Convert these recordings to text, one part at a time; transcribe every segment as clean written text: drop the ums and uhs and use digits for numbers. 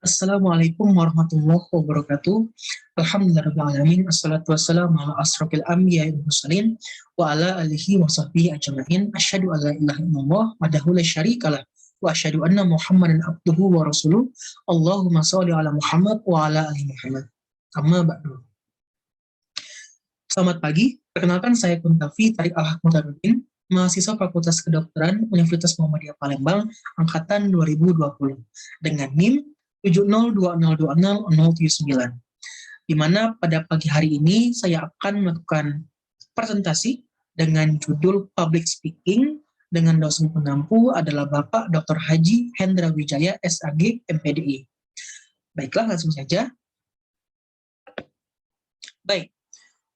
Assalamualaikum warahmatullahi wabarakatuh. Alhamdulillahirrahmanirrahim. Assalatu wassalamu ala asrofil anbiya wal mursalin wa ala alihi wa sahbihi ajma'in. Asyhadu an la ilaha illallah wahdahu la syarikalah wa asyhadu anna Muhammadan abduhu wa rasuluh. Allahumma shalli ala Muhammad wa ala ali Muhammad. Amma ba'du. Selamat pagi. Perkenalkan saya Kuntafi Tarik Al-Hakmutarudin, mahasiswa Fakultas Kedokteran Universitas Muhammadiyah Palembang angkatan 2020 dengan NIM 70202079, di mana pada pagi hari ini saya akan melakukan presentasi dengan judul Public Speaking dengan dosen pengampu adalah Bapak Dr. Haji Hendra Wijaya, SAG, MPDI. Baiklah, langsung saja. Baik,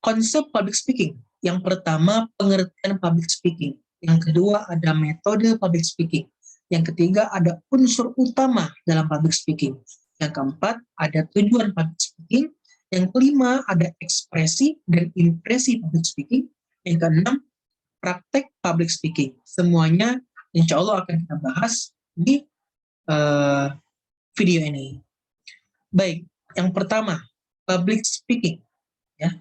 konsep public speaking. Yang pertama, pengertian public speaking. Yang kedua, ada metode public speaking. Yang ketiga, ada unsur utama dalam public speaking. Yang keempat, ada tujuan public speaking. Yang kelima, ada ekspresi dan impresi public speaking. Yang keenam, praktek public speaking. Semuanya insya Allah akan kita bahas di video ini. Baik, yang pertama, public speaking ya,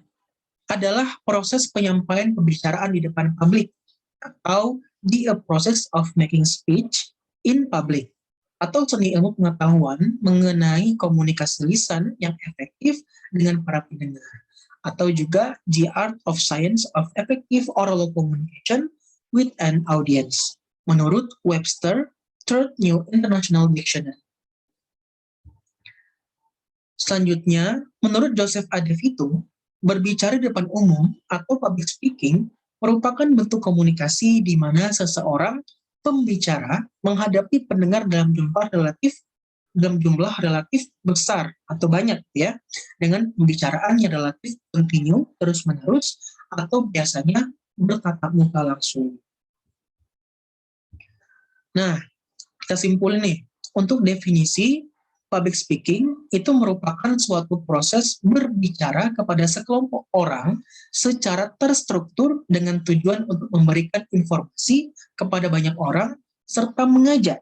adalah proses penyampaian pembicaraan di depan publik atau the process of making speech in public, atau seni ilmu pengetahuan mengenai komunikasi lisan yang efektif dengan para pendengar, atau juga the art of science of effective oral communication with an audience, menurut Webster Third New International Dictionary. Selanjutnya, menurut Joseph A. DeVito, berbicara di depan umum atau public speaking merupakan bentuk komunikasi di mana seseorang pembicara menghadapi pendengar dalam jumlah relatif besar atau banyak ya, dengan pembicaraan yang relatif kontinu terus-menerus atau biasanya bertatap muka langsung. Nah, kita simpulin nih, untuk definisi public speaking itu merupakan suatu proses berbicara kepada sekelompok orang secara terstruktur dengan tujuan untuk memberikan informasi kepada banyak orang serta mengajak,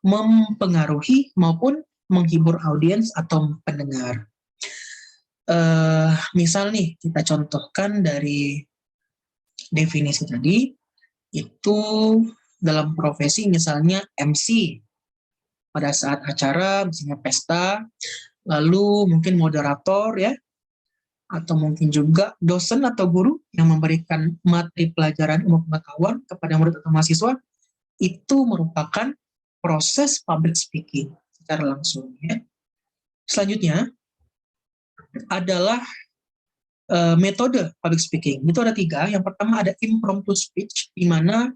mempengaruhi maupun menghibur audiens atau pendengar. Misal nih, kita contohkan dari definisi tadi, itu dalam profesi misalnya MC, pada saat acara, misalnya pesta, lalu mungkin moderator ya, atau mungkin juga dosen atau guru yang memberikan materi pelajaran ilmu pengetahuan kepada murid atau mahasiswa, itu merupakan proses public speaking secara langsung ya. Selanjutnya adalah metode public speaking. Itu ada 3. Yang pertama ada impromptu speech, di mana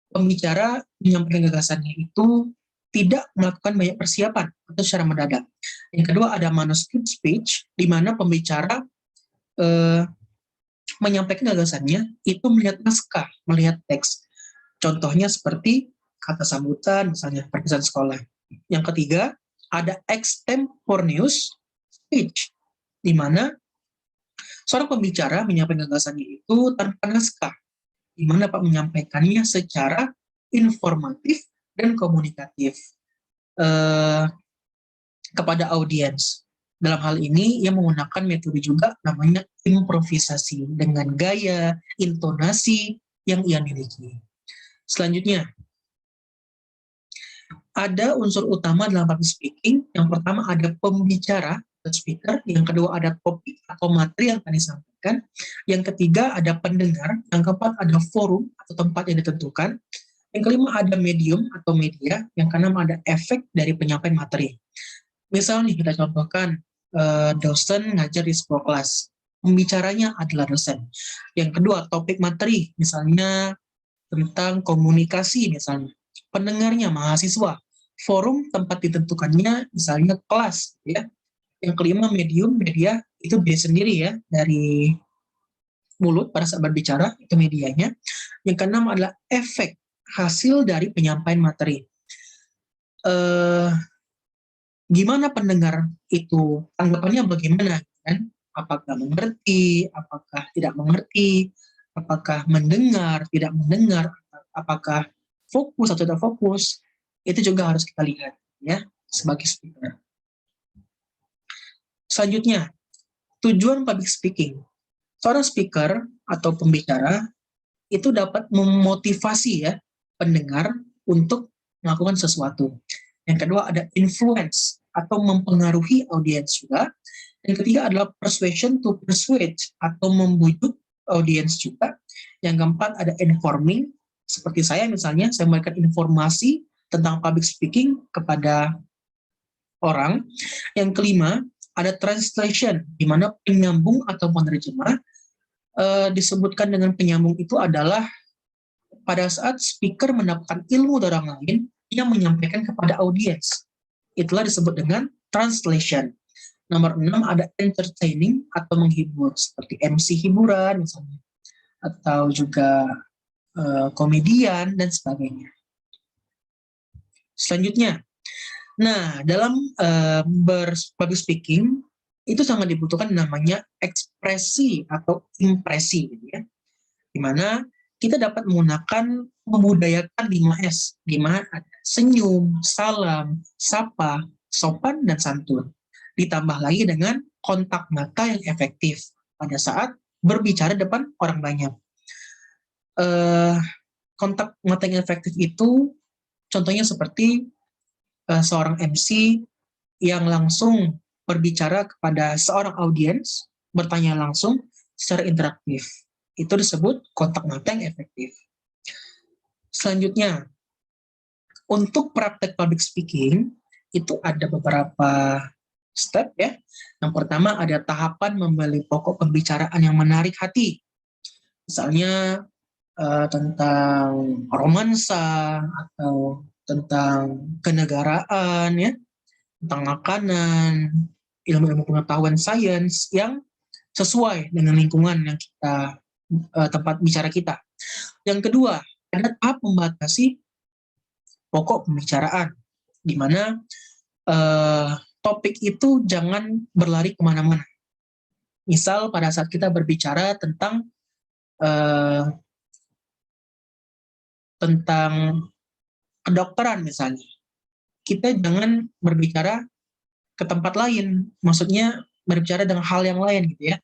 pembicara menyampaikan gagasannya itu tidak melakukan banyak persiapan atau secara mendadak. Yang kedua ada manuscript speech, di mana pembicara menyampaikan gagasannya itu melihat naskah, melihat teks. Contohnya seperti kata sambutan, misalnya perpisahan sekolah. Yang ketiga ada extemporaneous speech, di mana seorang pembicara menyampaikan gagasannya itu tanpa naskah, di mana Pak menyampaikannya secara informatif dan komunikatif kepada audiens. Dalam hal ini, ia menggunakan metode juga namanya improvisasi dengan gaya, intonasi yang ia miliki. Selanjutnya, ada unsur utama dalam public speaking. Yang pertama ada pembicara atau speaker, yang kedua ada topik atau materi yang akan disampaikan, yang ketiga ada pendengar, yang keempat ada forum atau tempat yang ditentukan, yang kelima ada medium atau media, yang keenam ada efek dari penyampaian materi. Misal nih kita contohkan dosen ngajar di sebuah kelas, pembicaranya adalah dosen. Yang kedua topik materi, misalnya tentang komunikasi misalnya, pendengarnya mahasiswa, forum tempat ditentukannya misalnya kelas ya. Yang kelima medium, media itu dia sendiri ya, dari mulut pada saat berbicara itu medianya. Yang keenam adalah efek hasil dari penyampaian materi. Gimana pendengar itu tanggapannya bagaimana kan? Apakah mengerti, apakah tidak mengerti, apakah mendengar, tidak mendengar, apakah fokus atau tidak fokus, itu juga harus kita lihat ya sebagai speaker. Selanjutnya, tujuan public speaking. Seorang speaker atau pembicara itu dapat memotivasi ya pendengar untuk melakukan sesuatu. Yang kedua ada influence atau mempengaruhi audiens juga. Yang ketiga adalah persuasion to persuade atau membujuk audiens juga. Yang keempat ada informing, seperti saya misalnya, saya memberikan informasi tentang public speaking kepada orang. Yang kelima ada translation, di mana penyambung atau penerjemah. Disebutkan dengan penyambung itu adalah pada saat speaker mendapatkan ilmu dari orang lain, ia menyampaikan kepada audiens. Itulah disebut dengan translation. Nomor 6 ada entertaining atau menghibur, seperti MC hiburan misalnya, atau juga komedian dan sebagainya. Selanjutnya, nah dalam public speaking itu sangat dibutuhkan namanya ekspresi atau impresi, gitu ya, dimana kita dapat menggunakan membudayakan 5S, di mana ada senyum, salam, sapa, sopan, dan santun. Ditambah lagi dengan kontak mata yang efektif pada saat berbicara depan orang banyak. Kontak mata yang efektif itu contohnya seperti seorang MC yang langsung berbicara kepada seorang audiens, bertanya langsung secara interaktif. Itu disebut kontak mata yang efektif. Selanjutnya, untuk praktek public speaking, itu ada beberapa step ya. Yang pertama ada tahapan memilih pokok pembicaraan yang menarik hati. Misalnya tentang romansa, atau tentang kenegaraan, ya, tentang makanan, ilmu-ilmu pengetahuan sains yang sesuai dengan lingkungan yang kita tempat bicara kita. Yang kedua, ada tahap membatasi pokok pembicaraan, di mana topik itu jangan berlari kemana-mana. Misal pada saat kita berbicara tentang kedokteran misalnya, kita jangan berbicara ke tempat lain, maksudnya berbicara dengan hal yang lain gitu ya.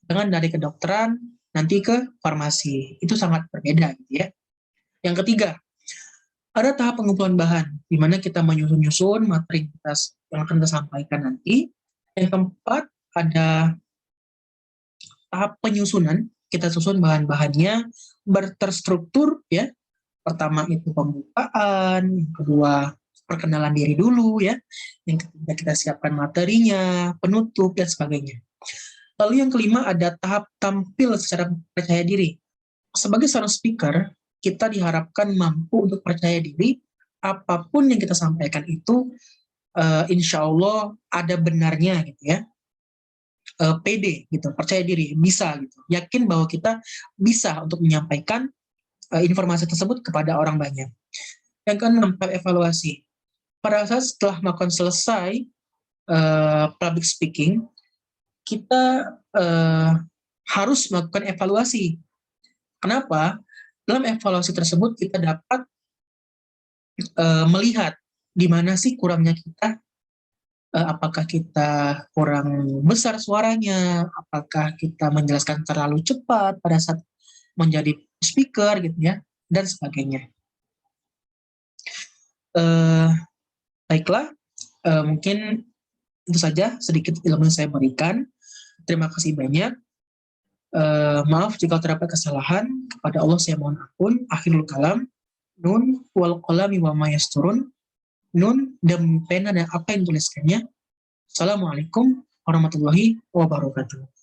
Jangan dari kedokteran nanti ke farmasi, itu sangat berbeda gitu ya. Yang ketiga, ada tahap pengumpulan bahan, di mana kita menyusun materi yang akan kita sampaikan nanti. Yang keempat, ada tahap penyusunan, kita susun bahan-bahannya terstruktur ya. Pertama itu pembukaan, yang kedua perkenalan diri dulu ya, yang ketiga kita siapkan materinya, penutup dan sebagainya. Lalu yang kelima ada tahap tampil secara percaya diri. Sebagai seorang speaker, kita diharapkan mampu untuk percaya diri, apapun yang kita sampaikan itu insya Allah ada benarnya gitu ya. Pede gitu, percaya diri, bisa gitu, yakin bahwa kita bisa untuk menyampaikan informasi tersebut kepada orang banyak. Yang keenam, evaluasi. Pada saat setelah melakukan selesai public speaking, kita harus melakukan evaluasi. Kenapa? Dalam evaluasi tersebut kita dapat melihat di mana sih kurangnya kita, apakah kita kurang besar suaranya, apakah kita menjelaskan terlalu cepat pada saat menjadi speaker gitu ya, dan sebagainya. Baiklah, mungkin itu saja sedikit ilmu yang saya berikan. Terima kasih banyak. Maaf jika terdapat kesalahan. Kepada Allah saya mohon ampun. Akhirul kalam. Nun wal qalami wa ma yasturun. Nun dan pena dan apa yang tuliskannya. Assalamualaikum warahmatullahi wabarakatuh.